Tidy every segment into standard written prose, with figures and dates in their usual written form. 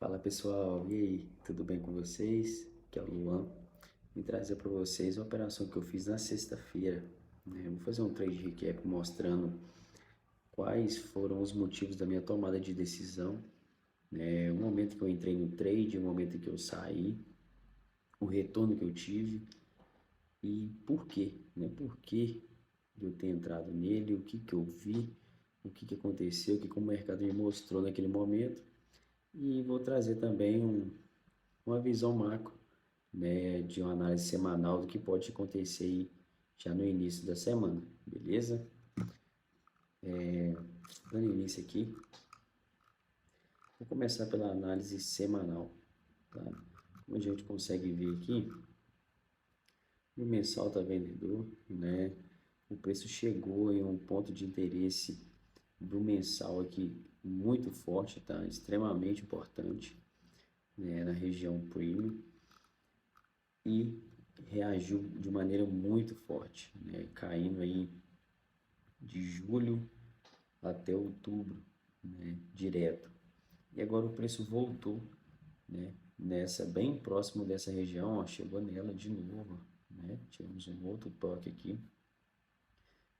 Fala pessoal, e aí, tudo bem com vocês? Aqui é o Luan. Vim trazer para vocês uma operação que eu fiz na sexta-feira, né? Vou fazer um trade recap mostrando quais foram os motivos da minha tomada de decisão, né? O momento que eu entrei no trade, o momento que eu saí, o retorno que eu tive e por quê, né? Por que de eu ter entrado nele, o que que eu vi, o que que aconteceu, o que que o mercado me mostrou naquele momento. E vou trazer também uma visão macro, né, de uma análise semanal do que pode acontecer aí já no início da semana, beleza? Dando início aqui, vou começar pela análise semanal, tá? Como a gente consegue ver aqui, o mensal está vendedor, né? O preço chegou em um ponto de interesse do mensal aqui muito forte, tá? Extremamente importante, né? Na região premium e reagiu de maneira muito forte, né? Caindo aí de julho até outubro, né? Direto. E agora o preço voltou, né? Nessa bem próximo dessa região, ó, chegou nela de novo, né? Tivemos um outro toque aqui.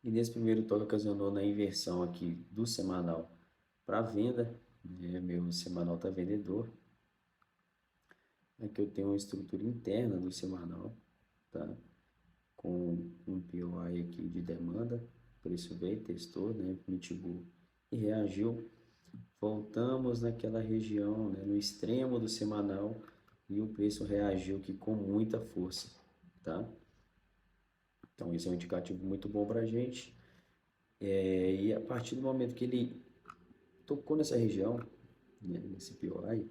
E nesse primeiro toque ocasionou na inversão aqui do semanal para venda, né? Meu semanal está vendedor. Aqui eu tenho uma estrutura interna do semanal, tá? Com um POI aqui de demanda, o preço veio, testou, né? Mitigou e reagiu. Voltamos naquela região, né? No extremo do semanal e o preço reagiu aqui com muita força, tá? Então, esse é um indicativo muito bom para a gente. E a partir do momento que ele tocou nessa região, né, nesse POI,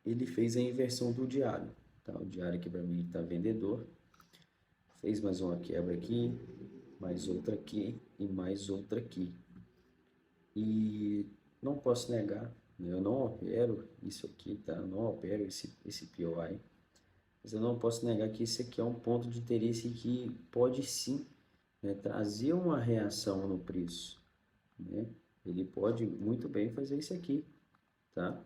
ele fez a inversão do diário. Tá? O diário aqui para mim está vendedor. Fez mais uma quebra aqui, mais outra aqui e mais outra aqui. E não posso negar, né, eu não opero isso aqui, tá? Eu não opero esse POI. Mas eu não posso negar que esse aqui é um ponto de interesse que pode sim, né, trazer uma reação no preço, né? Ele pode muito bem fazer isso aqui, tá?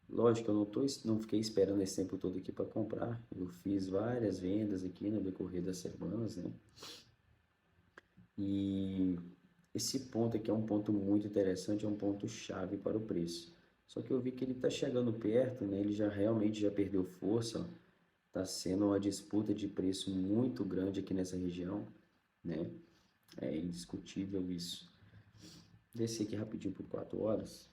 Lógico, eu não fiquei esperando esse tempo todo aqui para comprar. Eu fiz várias vendas aqui no decorrer das semanas, né? E esse ponto aqui é um ponto muito interessante, é um ponto chave para o preço. Só que eu vi que ele está chegando perto, né? Ele já realmente já perdeu força. Está sendo uma disputa de preço muito grande aqui nessa região, né? É indiscutível isso. Descer aqui rapidinho por 4 horas.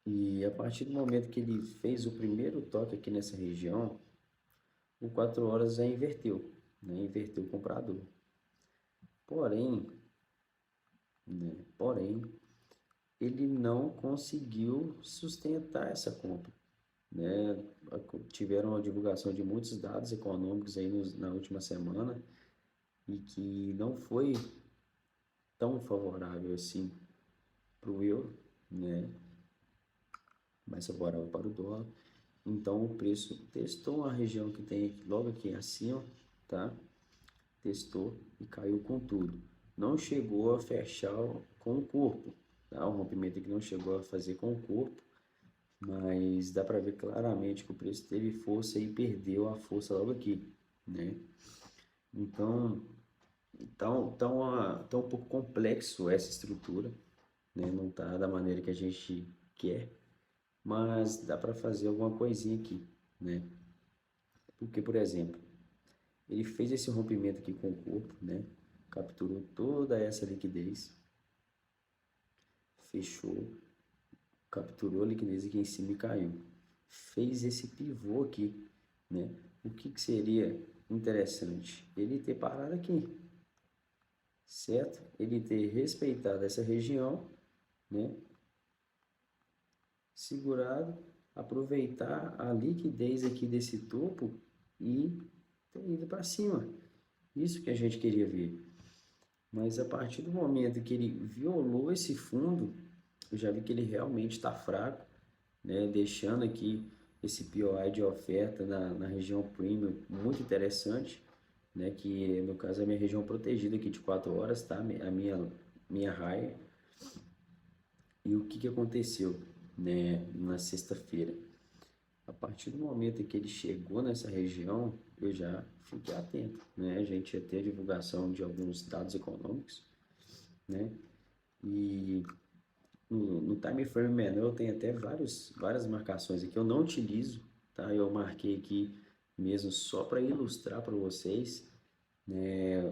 E a partir do momento que ele fez o primeiro toque aqui nessa região, o 4 horas já inverteu, né? Inverteu o comprador. Porém, né? Porém, ele não conseguiu sustentar essa compra, né? Tiveram a divulgação de muitos dados econômicos aí na última semana e que não foi tão favorável assim para o euro, né? Mais favorável para o dólar. Então o preço testou uma região que tem logo aqui acima, tá? Testou e caiu com tudo. Não chegou a fechar com o corpo, tá? O rompimento que não chegou a fazer com o corpo, mas dá para ver claramente que o preço teve força e perdeu a força logo aqui, né? Então, tá um pouco complexo essa estrutura, né? Não tá da maneira que a gente quer, mas dá para fazer alguma coisinha aqui, né? Porque, por exemplo, ele fez esse rompimento aqui com o corpo, né? Capturou toda essa liquidez, fechou, capturou a liquidez aqui em cima e caiu. Fez esse pivô aqui, né? O que que seria interessante? Ele ter parado aqui, certo? Ele ter respeitado essa região, né? Segurado, aproveitar a liquidez aqui desse topo e ter ido para cima. Isso que a gente queria ver. Mas a partir do momento que ele violou esse fundo, eu já vi que ele realmente está fraco, né? Deixando aqui esse POI de oferta na região premium muito interessante, né? Que no caso é a minha região protegida aqui de 4 horas, tá? A minha raia. E o que aconteceu, né, na sexta-feira? A partir do momento em que ele chegou nessa região, eu já fiquei atento, né? A gente ia ter a divulgação de alguns dados econômicos, né? E no time frame menor eu tenho até várias marcações aqui, eu não utilizo, tá? Eu marquei aqui mesmo só para ilustrar para vocês, né,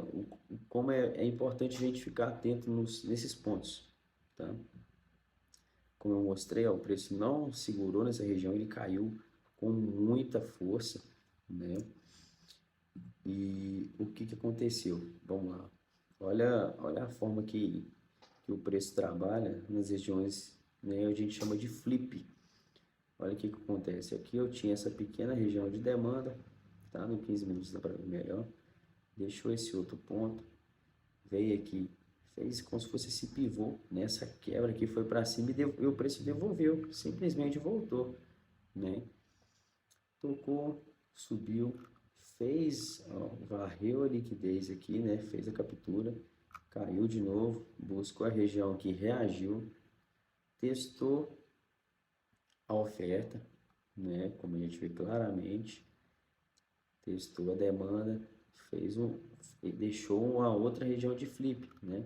como é importante a gente ficar atento nesses pontos, tá? Como eu mostrei, ó, o preço não segurou nessa região, ele caiu com muita força, né? E o que aconteceu? Vamos lá. Olha a forma que o preço trabalha nas regiões, né, a gente chama de flip. Olha o que acontece. Aqui eu tinha essa pequena região de demanda, tá? No 15 minutos dá para ver melhor. Deixou esse outro ponto, veio aqui, fez como se fosse esse pivô, nessa quebra que foi para cima e o preço devolveu, simplesmente voltou, né? Tocou, subiu, fez, ó, varreu a liquidez aqui, né? Fez a captura, caiu de novo, buscou a região que reagiu, testou a oferta, né? Como a gente vê claramente, testou a demanda, deixou uma outra região de flip, né?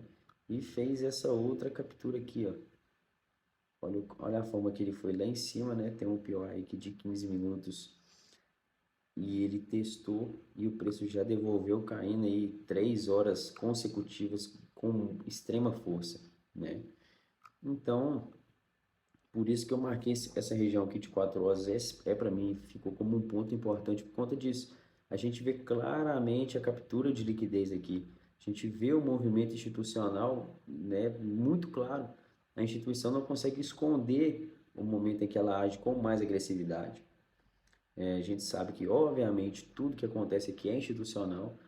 E fez essa outra captura aqui, ó. Olha a forma que ele foi lá em cima, né? Tem um POI aqui de 15 minutos e ele testou e o preço já devolveu caindo aí 3 horas consecutivas com extrema força, né? Então, por isso que eu marquei essa região aqui de 4 horas, para mim, ficou como um ponto importante por conta disso. A gente vê claramente a captura de liquidez aqui. A gente vê o movimento institucional, né, muito claro. A instituição não consegue esconder o momento em que ela age com mais agressividade. A gente sabe que, obviamente, tudo que acontece aqui é institucional.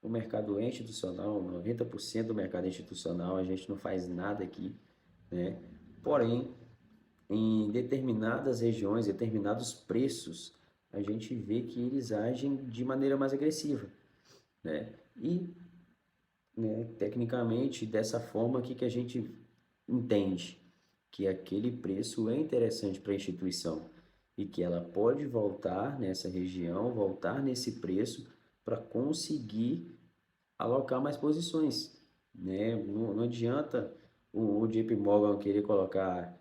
O mercado é institucional, 90% do mercado é institucional, a gente não faz nada aqui, né? Porém, em determinadas regiões, determinados preços, a gente vê que eles agem de maneira mais agressiva, né? E, né, tecnicamente, dessa forma aqui que a gente entende que aquele preço é interessante para a instituição e que ela pode voltar nessa região, voltar nesse preço para conseguir alocar mais posições, né? Não adianta o JP Morgan querer colocar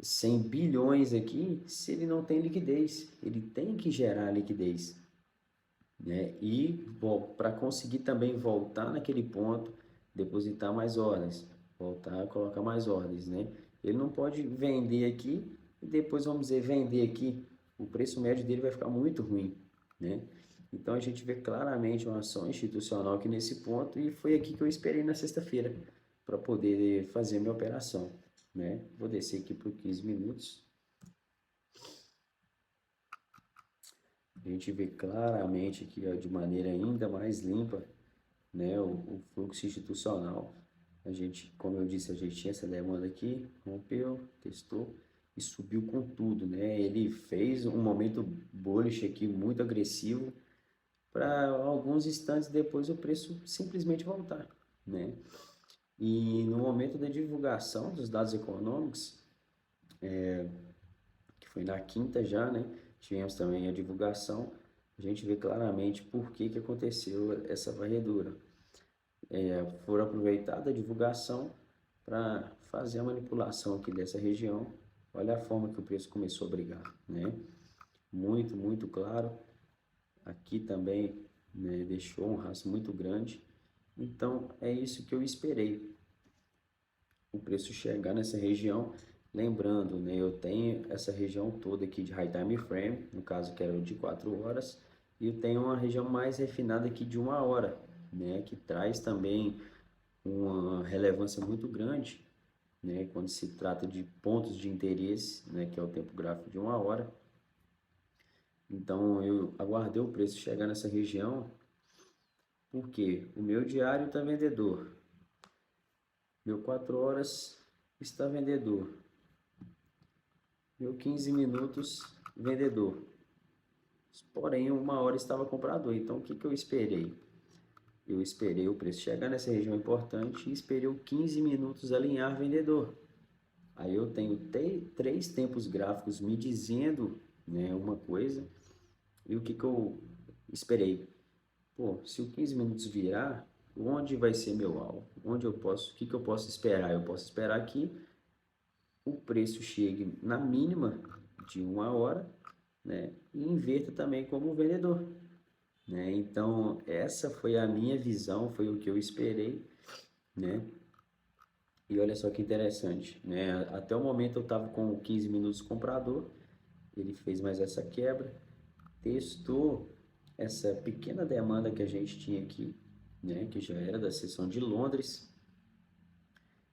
100 bilhões aqui se ele não tem liquidez. Ele tem que gerar liquidez, né? E para conseguir também voltar naquele ponto, depositar mais ordens, voltar a colocar mais ordens, né? Ele não pode vender aqui e depois, vamos dizer, vender aqui. O preço médio dele vai ficar muito ruim, né? Então a gente vê claramente uma ação institucional aqui nesse ponto e foi aqui que eu esperei na sexta-feira para poder fazer minha operação, né? Vou descer aqui por 15 minutos. A gente vê claramente aqui, ó, de maneira ainda mais limpa, né, o fluxo institucional. A gente, como eu disse, a gente tinha essa demanda aqui, rompeu, testou e subiu com tudo, né? Ele fez um momento bullish aqui muito agressivo para alguns instantes depois o preço simplesmente voltar, né? E no momento da divulgação dos dados econômicos, que foi na quinta já, né? Tivemos também a divulgação, a gente vê claramente por que aconteceu essa varredura. Foram aproveitadas a divulgação para fazer a manipulação aqui dessa região. Olha a forma que o preço começou a brigar, né? Muito claro. Aqui também, né, deixou um rastro muito grande. Então, é isso que eu esperei. O preço chegar nessa região. Lembrando, né, eu tenho essa região toda aqui de High Time Frame, no caso que era o de 4 horas, e eu tenho uma região mais refinada aqui de 1 hora, né, que traz também uma relevância muito grande, né, quando se trata de pontos de interesse, né, que é o tempo gráfico de 1 hora. Então eu aguardei o preço chegar nessa região, porque o meu diário está vendedor, meu 4 horas está vendedor, meu 15 minutos vendedor. Porém, 1 hora estava comprador. Então, o que eu esperei? Eu esperei o preço chegar nessa região importante e esperei o 15 minutos alinhar vendedor. Aí eu tenho três tempos gráficos me dizendo, né, uma coisa, e o que que eu esperei? Pô, se o 15 minutos virar, onde vai ser meu alvo? Onde eu posso, o que que eu posso esperar? Eu posso esperar que o preço chegue na mínima de 1 hora, né, e inverta também como vendedor, né? Então, essa foi a minha visão, foi o que eu esperei, né? E olha só que interessante, né? Até o momento eu estava com 15 minutos comprador, ele fez mais essa quebra, testou essa pequena demanda que a gente tinha aqui, né? Que já era da seção de Londres,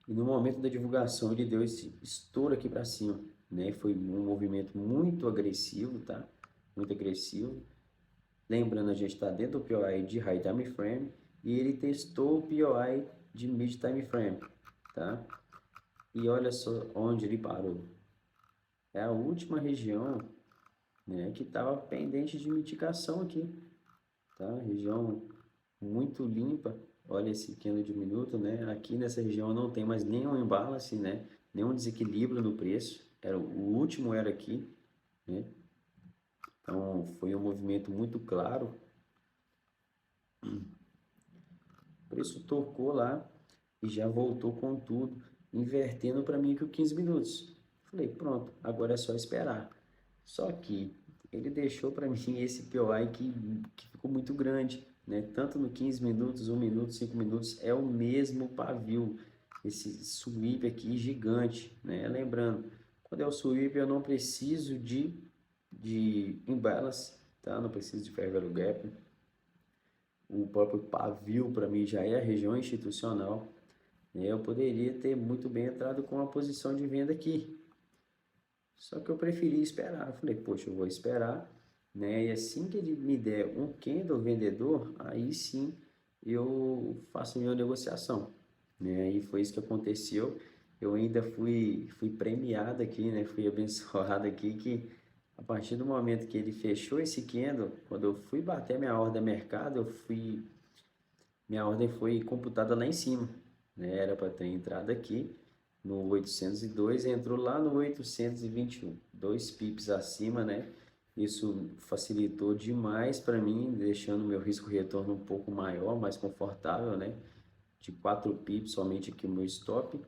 e no momento da divulgação ele deu esse estouro aqui para cima, né? Foi um movimento muito agressivo, tá? Muito agressivo. Lembrando, a gente está dentro do POI de High Time Frame e ele testou o POI de Mid Time Frame, tá? E olha só onde ele parou. É a última região, né, que estava pendente de mitigação aqui, tá? Região muito limpa. Olha esse candle de minuto, né? Aqui nessa região não tem mais nenhum imbalance, né? Nenhum desequilíbrio no preço. O último era aqui, né? Então foi um movimento muito claro. O preço tocou lá e já voltou com tudo, invertendo para mim que o 15 minutos. Falei, pronto, agora é só esperar. Só que ele deixou para mim esse POI que ficou muito grande, né? Tanto no 15 minutos, 1 minuto, 5 minutos, é o mesmo pavio. Esse sweep aqui gigante, né? Lembrando, quando é o sweep eu não preciso de imbalance, tá? Não preciso de fair value gap. O próprio pavio para mim já é a região institucional, né? Eu poderia ter muito bem entrado com uma posição de venda aqui, só que eu preferi esperar. Eu falei, poxa, eu vou esperar, né? E assim que ele me der um candle vendedor, aí sim eu faço minha negociação, né? E foi isso que aconteceu. Eu ainda fui premiado aqui, né? Fui abençoado aqui que a partir do momento que ele fechou esse candle, quando eu fui bater minha ordem a mercado, minha ordem foi computada lá em cima, né? Era para ter entrado aqui no 802, entrou lá no 821, 2 pips acima, né? Isso facilitou demais para mim, deixando meu risco retorno um pouco maior, mais confortável, né? De 4 pips somente aqui o meu stop.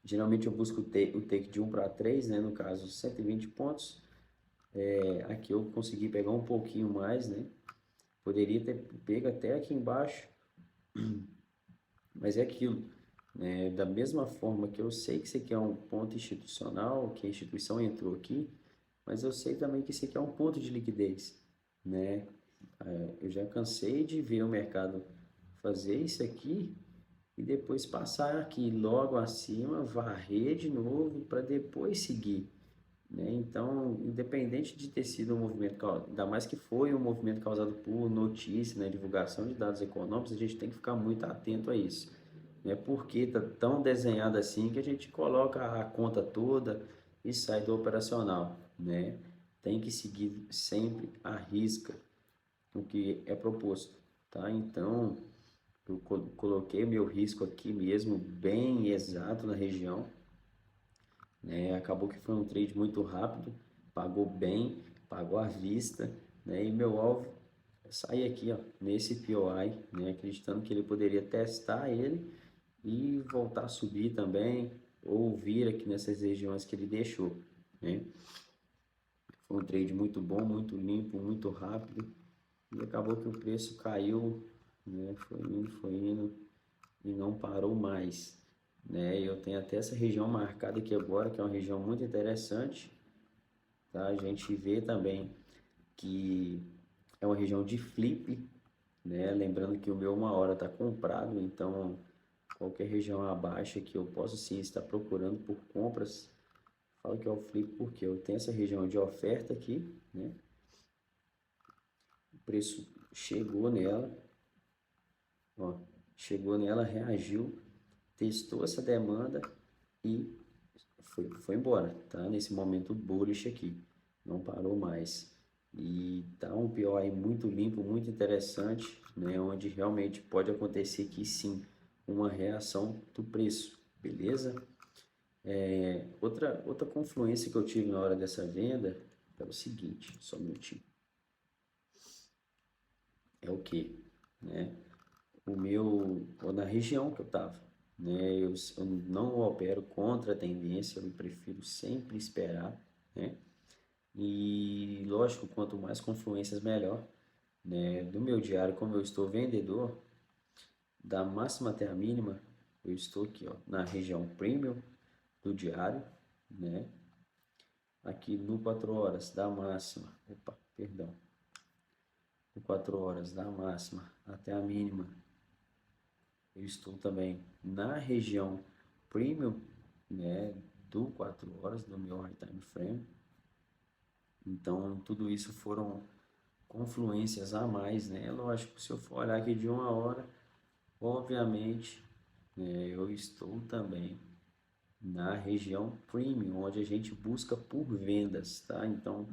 Geralmente eu busco o take de 1 para 3, né? No caso, 120 pontos. Aqui eu consegui pegar um pouquinho mais, né? Poderia ter pego até aqui embaixo, mas é aquilo, né? Da mesma forma que eu sei que isso aqui é um ponto institucional, que a instituição entrou aqui, mas eu sei também que isso aqui é um ponto de liquidez, né? Eu já cansei de ver o mercado fazer isso aqui e depois passar aqui logo acima, varrer de novo para depois seguir, né? Então, independente de ter sido um movimento, ainda mais que foi um movimento causado por notícia, né, divulgação de dados econômicos, a gente tem que ficar muito atento a isso, né? Porque está tão desenhado assim que a gente coloca a conta toda e sai do operacional, né? Tem que seguir sempre à risca o que é proposto, tá? Então, eu coloquei meu risco aqui mesmo bem exato na região, né? Acabou que foi um trade muito rápido, pagou bem, pagou à vista, né? E meu alvo é sair aqui, ó, nesse POI, né? Acreditando que ele poderia testar ele e voltar a subir também, ou vir aqui nessas regiões que ele deixou, né? Foi um trade muito bom, muito limpo, muito rápido, e acabou que o preço caiu, né? Foi indo e não parou mais, né? Eu tenho até essa região marcada aqui agora, que é uma região muito interessante, tá? A gente vê também que é uma região de flip, né? Lembrando que o meu 1 hora está comprado, então qualquer região abaixo que eu posso sim estar procurando por compras. Falo que é o flip porque eu tenho essa região de oferta aqui, né? O preço chegou nela, ó, chegou nela, reagiu, testou essa demanda e foi embora, tá? Nesse momento bullish aqui, não parou mais. E tá um POI muito limpo, muito interessante, né? Onde realmente pode acontecer que sim, uma reação do preço, beleza? Outra confluência que eu tive na hora dessa venda é o seguinte, só um minutinho. É o que, né? Na região que eu estava, né? Eu não opero contra a tendência, eu prefiro sempre esperar, né? E lógico, quanto mais confluências, melhor, né? Do meu diário, como eu estou vendedor, da máxima até a mínima, eu estou aqui, ó, na região premium do diário, né? Aqui no 4 horas da máxima, opa, perdão, no 4 horas da máxima até a mínima, eu estou também na região premium, né, do 4 horas do meu high time frame. Então, tudo isso foram confluências a mais, né? Lógico, se eu for olhar aqui de 1 hora, obviamente, né, eu estou também na região premium, onde a gente busca por vendas, tá? Então,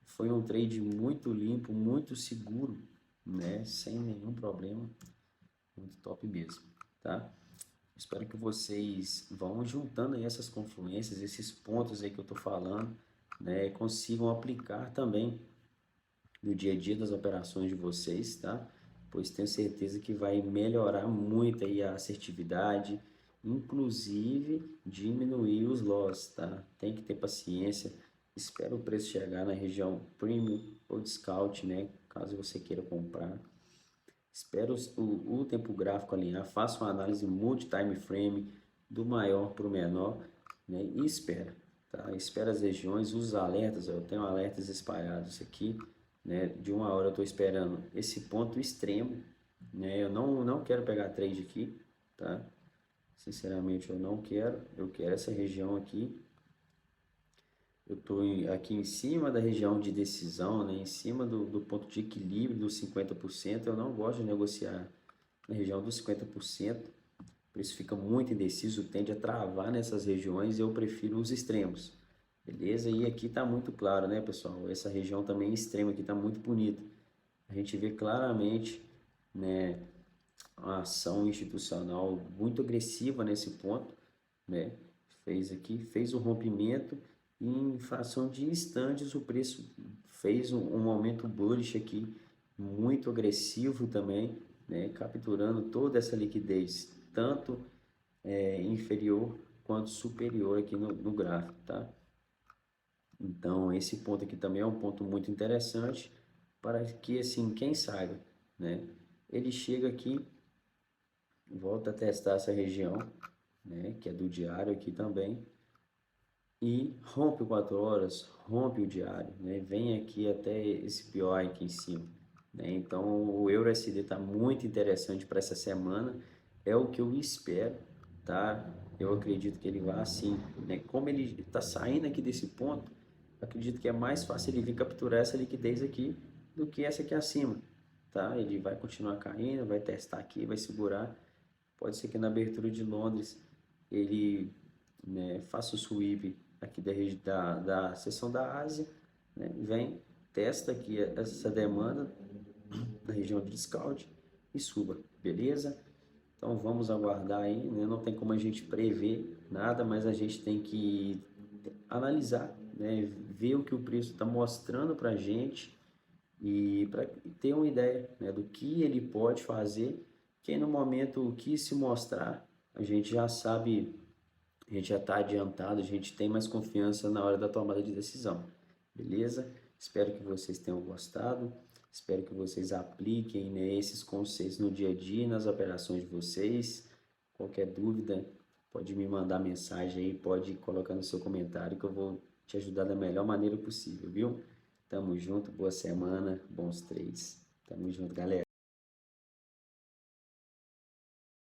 foi um trade muito limpo, muito seguro, né? Sem nenhum problema, muito top mesmo, tá? Espero que vocês vão juntando aí essas confluências, esses pontos aí que eu tô falando, né? Consigam aplicar também no dia a dia das operações de vocês, tá? Pois tenho certeza que vai melhorar muito aí a assertividade, inclusive diminuir os losses, tá? Tem que ter paciência. Espera o preço chegar na região premium ou discount, né? Caso você queira comprar. Espera o tempo gráfico alinhar, faça uma análise multi-time frame do maior para o menor, né? E espera, tá? Espera as regiões, usa os alertas, eu tenho alertas espalhados aqui, né? De 1 hora eu estou esperando esse ponto extremo, né? Eu não quero pegar trade aqui, tá? Sinceramente eu não quero, eu quero essa região aqui. Eu estou aqui em cima da região de decisão, né? Em cima do ponto de equilíbrio dos 50%. Eu não gosto de negociar na região dos 50%. O preço fica muito indeciso, tende a travar nessas regiões e eu prefiro os extremos. Beleza? E aqui está muito claro, né, pessoal? Essa região também extrema aqui está muito bonita. A gente vê claramente, né, uma ação institucional muito agressiva nesse ponto, né? Fez o rompimento e em fração de instantes o preço fez um aumento bullish aqui muito agressivo também, né? Capturando toda essa liquidez, tanto inferior quanto superior aqui no gráfico, tá? Então esse ponto aqui também é um ponto muito interessante para que assim quem saiba, né? Ele chega aqui, volta a testar essa região, né? Que é do diário aqui também e rompe o 4 horas, rompe o diário, né? Vem aqui até esse POI aqui em cima, né? Então o EURUSD está muito interessante para essa semana, é o que eu espero, tá? Eu acredito que ele vai assim, né? Como ele está saindo aqui desse ponto, acredito que é mais fácil ele vir capturar essa liquidez aqui do que essa aqui acima, tá? Ele vai continuar caindo, vai testar aqui, vai segurar. Pode ser que na abertura de Londres ele, né, faça o sweep aqui da seção da Ásia, né, vem, testa aqui essa demanda na região de discount e suba, beleza? Então vamos aguardar aí, né? Não tem como a gente prever nada, mas a gente tem que analisar, né? Ver o que o preço está mostrando para a gente e para ter uma ideia, né, do que ele pode fazer, que no momento que se mostrar, a gente já sabe, a gente já está adiantado, a gente tem mais confiança na hora da tomada de decisão, beleza? Espero que vocês tenham gostado, espero que vocês apliquem, né, esses conceitos no dia a dia, nas operações de vocês. Qualquer dúvida, pode me mandar mensagem aí, pode colocar no seu comentário que eu vou te ajudar da melhor maneira possível, viu? Tamo junto, boa semana, bons trades. Tamo junto, galera.